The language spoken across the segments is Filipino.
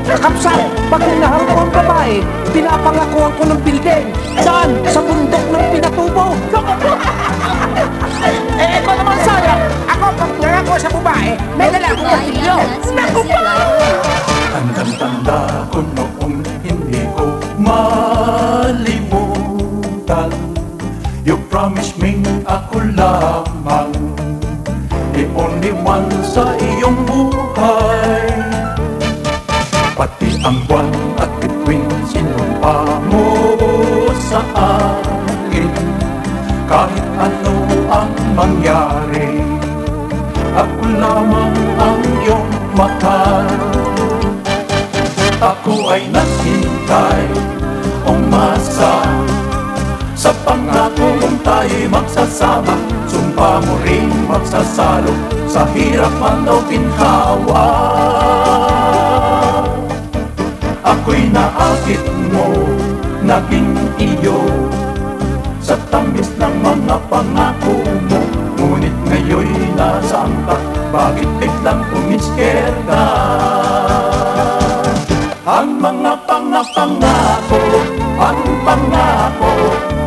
Kapsat, pag minahal ko ang babae, pinapangakuan ko ng building. Saan? Sa bundok ng Pinatubo. Ito naman sayang. Ako, pag nangako sa babae, may dala akong martilyo. Naku pa! Tandang-tanda ko noong hindi ko malimutan. You promised me ako lamang, the only one sa iyong buhay. Pati ang buwan at bituin sinumpa mo sa akin. Kahit ano ang mangyari, ako lamang ang iyong mahal. Ako ay naghintay, umasa sa pangako mong tayo'y magsasama. Sumpa mo rin magsasalo sa hirap man o ginhawa. Ako'y naakit mo, naging iyo sa tamis ng mga pangako mo. Ngunit ngayon'y nasaan ka, bakit biglang umisker ka? Ang mga pangako, ang pangako,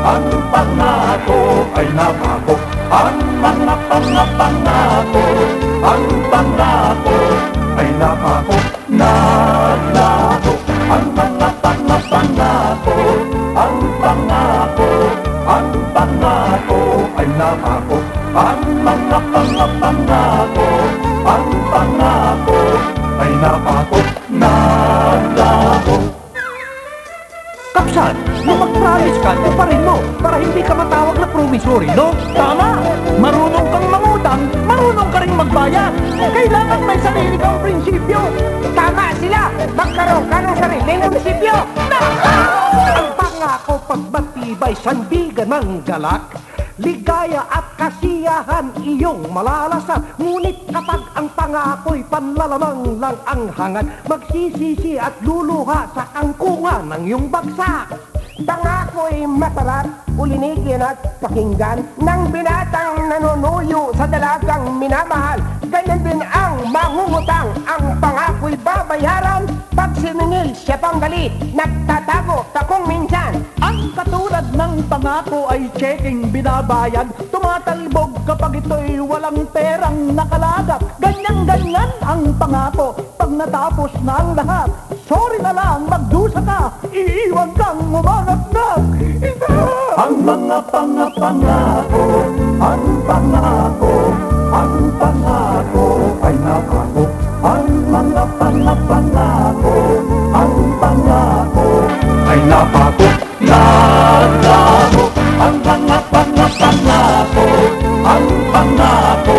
ang pangako ay napako. Ang mga pangako, ang pangako ay napako. Naglako ang mga pangako, ang pangako, ang pangako ay napako. Ang mga pangako, ang pangako ay napako. Naglako. Kapsat, nung mag-promise ka, tuparin mo para hindi ka matawag na promissory, no? Tama! Marunong kang mangutang, marunong ka rin magbayad. Kailangan may sarili kang prinsipyo. Tama sila! Magkaroon ka ng sarili ng prinsipyo! Ang pangako pagmatibay, sandigan ng galak, ligaya at kasiyahan iyong malalasan. Ngunit kapag ang pangako'y panlalamang lang ang hangad, magsisisi at luluha sa angkungan ng iyong bagsak. Pangako'y masarap, ulinigin at pakinggan ng binatang nanunuyo sa dalagang minamahal. Ganyan din ang mangungutang, ang pangako'y babayaran. Pag siningil siya pang galit, nagtatago sa kung minsan. Ang katulad ng pangako ay checking binabayad. Tumatalbog kapag ito'y walang perang nakalagap. Ganyan-ganyan ang pangako pag natapos na ang lahat. Sorry na lang, magdusa ka, iiwan kang umanap-nap. Ang mga pangako, ang pangako, ang pangako ay napako. Ang mga pangako, ang pangako ay napako. Naglako ang mga pangako, ang pangako,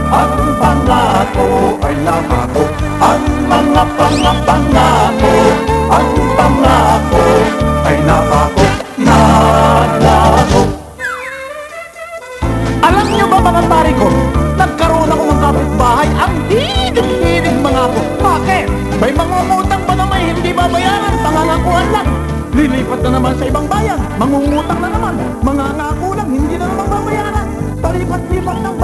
ang pangako ay napako. Ang mga pangako, ang pangako ay napako. Naglako. Alam niyo ba mga pare ko, nagkaroon ako ng kapitbahay ang hilig-hilig mangako. Bakit? May mangungutang pa na may hindi babayaran, pangangakuan lang. Lilipat na naman sa ibang bayan, mangungutang na naman, mangangako lang, hindi na naman babayaran. Palipat-lipat ng